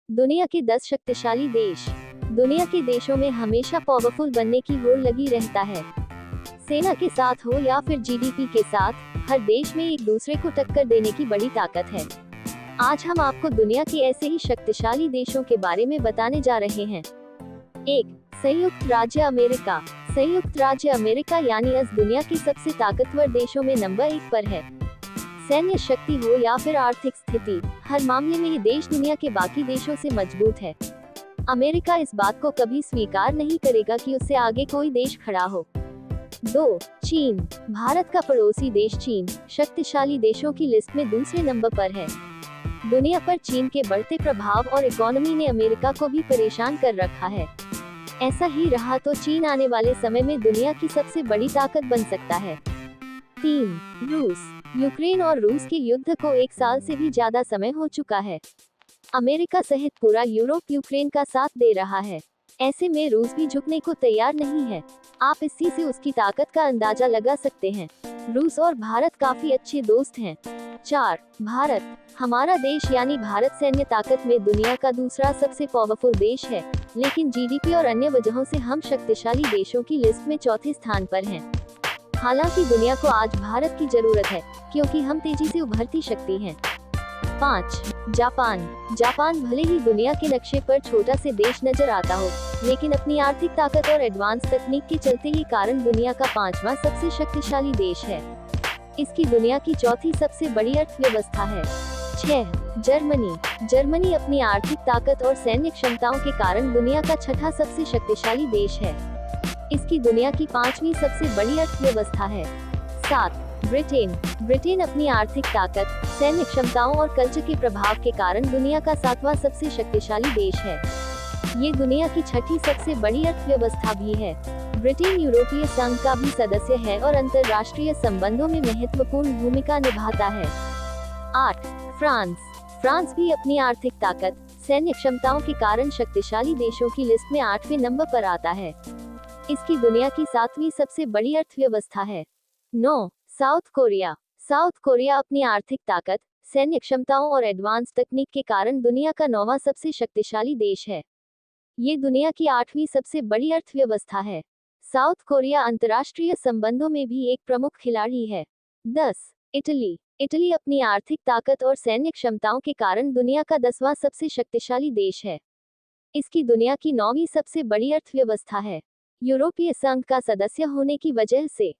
दुनिया के 10 शक्तिशाली देश। दुनिया के देशों में हमेशा पावरफुल बनने की होड़ लगी रहता है। सेना के साथ हो या फिर जीडीपी के साथ, हर देश में एक दूसरे को टक्कर देने की बड़ी ताकत है। आज हम आपको दुनिया के ऐसे ही शक्तिशाली देशों के बारे में बताने जा रहे हैं। 1. संयुक्त राज्य अमेरिका। संयुक्त राज्य अमेरिका यानी अस दुनिया के सबसे ताकतवर देशों में नंबर 1 पर है। सैन्य शक्ति हो या फिर आर्थिक स्थिति, हर मामले में ये देश दुनिया के बाकी देशों से मजबूत है। अमेरिका इस बात को कभी स्वीकार नहीं करेगा कि उससे आगे कोई देश खड़ा हो। 2. चीन। भारत का पड़ोसी देश चीन, शक्तिशाली देशों की लिस्ट में दूसरे नंबर पर है। दुनिया पर चीन के बढ़ते प्रभाव और इकोनॉमी ने अमेरिका को भी परेशान कर रखा है। ऐसा ही रहा तो चीन आने वाले समय में दुनिया की सबसे बड़ी ताकत बन सकता है। 3. रूस। यूक्रेन और रूस के युद्ध को 1 साल से भी ज्यादा समय हो चुका है। अमेरिका सहित पूरा यूरोप यूक्रेन का साथ दे रहा है। ऐसे में रूस भी झुकने को तैयार नहीं है। आप इसी से उसकी ताकत का अंदाजा लगा सकते हैं। रूस और भारत काफी अच्छे दोस्त हैं। 4. भारत। हमारा देश यानी भारत सैन्य ताकत में दुनिया का दूसरा सबसे पावरफुल देश है, लेकिन जीडीपी और अन्य वजहों से हम शक्तिशाली देशों की लिस्ट में चौथे स्थान पर हैं। हालांकि दुनिया को आज भारत की जरूरत है, क्योंकि हम तेजी से उभरती शक्ति हैं। 5. जापान। जापान भले ही दुनिया के नक्शे पर छोटा से देश नजर आता हो, लेकिन अपनी आर्थिक ताकत और एडवांस तकनीक के चलते ये कारण दुनिया का 5वां सबसे शक्तिशाली देश है। इसकी दुनिया की चौथी सबसे बड़ी अर्थव्यवस्था है। 6. जर्मनी। जर्मनी अपनी आर्थिक ताकत और सैन्य क्षमताओं के कारण दुनिया का 6ठा सबसे शक्तिशाली देश है। इसकी दुनिया की 5वीं सबसे बड़ी अर्थव्यवस्था है। 7. ब्रिटेन। ब्रिटेन अपनी आर्थिक ताकत, सैन्य क्षमताओं और कल्चर के प्रभाव के कारण दुनिया का 7वां सबसे शक्तिशाली देश है। ये दुनिया की 6ठी सबसे बड़ी अर्थव्यवस्था भी है। ब्रिटेन यूरोपीय संघ का भी सदस्य है और अंतर्राष्ट्रीय संबंधों में महत्वपूर्ण भूमिका निभाता है। 8. फ्रांस। फ्रांस भी अपनी आर्थिक ताकत, सैन्य क्षमताओं के कारण शक्तिशाली देशों की लिस्ट में 8वें नंबर पर आता है। इसकी दुनिया की 7वीं सबसे बड़ी अर्थव्यवस्था है। 9. South Korea. साउथ कोरिया अपनी आर्थिक ताकत, सैन्य क्षमताओं और एडवांस तकनीक के कारण दुनिया का 9वां सबसे शक्तिशाली देश है। ये दुनिया की 8वीं सबसे बड़ी अर्थव्यवस्था है। साउथ कोरिया अंतर्राष्ट्रीय संबंधों में भी एक प्रमुख खिलाड़ी है। 10. इटली। इटली अपनी आर्थिक ताकत और सैन्य क्षमताओं के कारण दुनिया का 10वां सबसे शक्तिशाली देश है। इसकी दुनिया की 9वीं सबसे बड़ी अर्थव्यवस्था है। यूरोपीय संघ का सदस्य होने की वजह से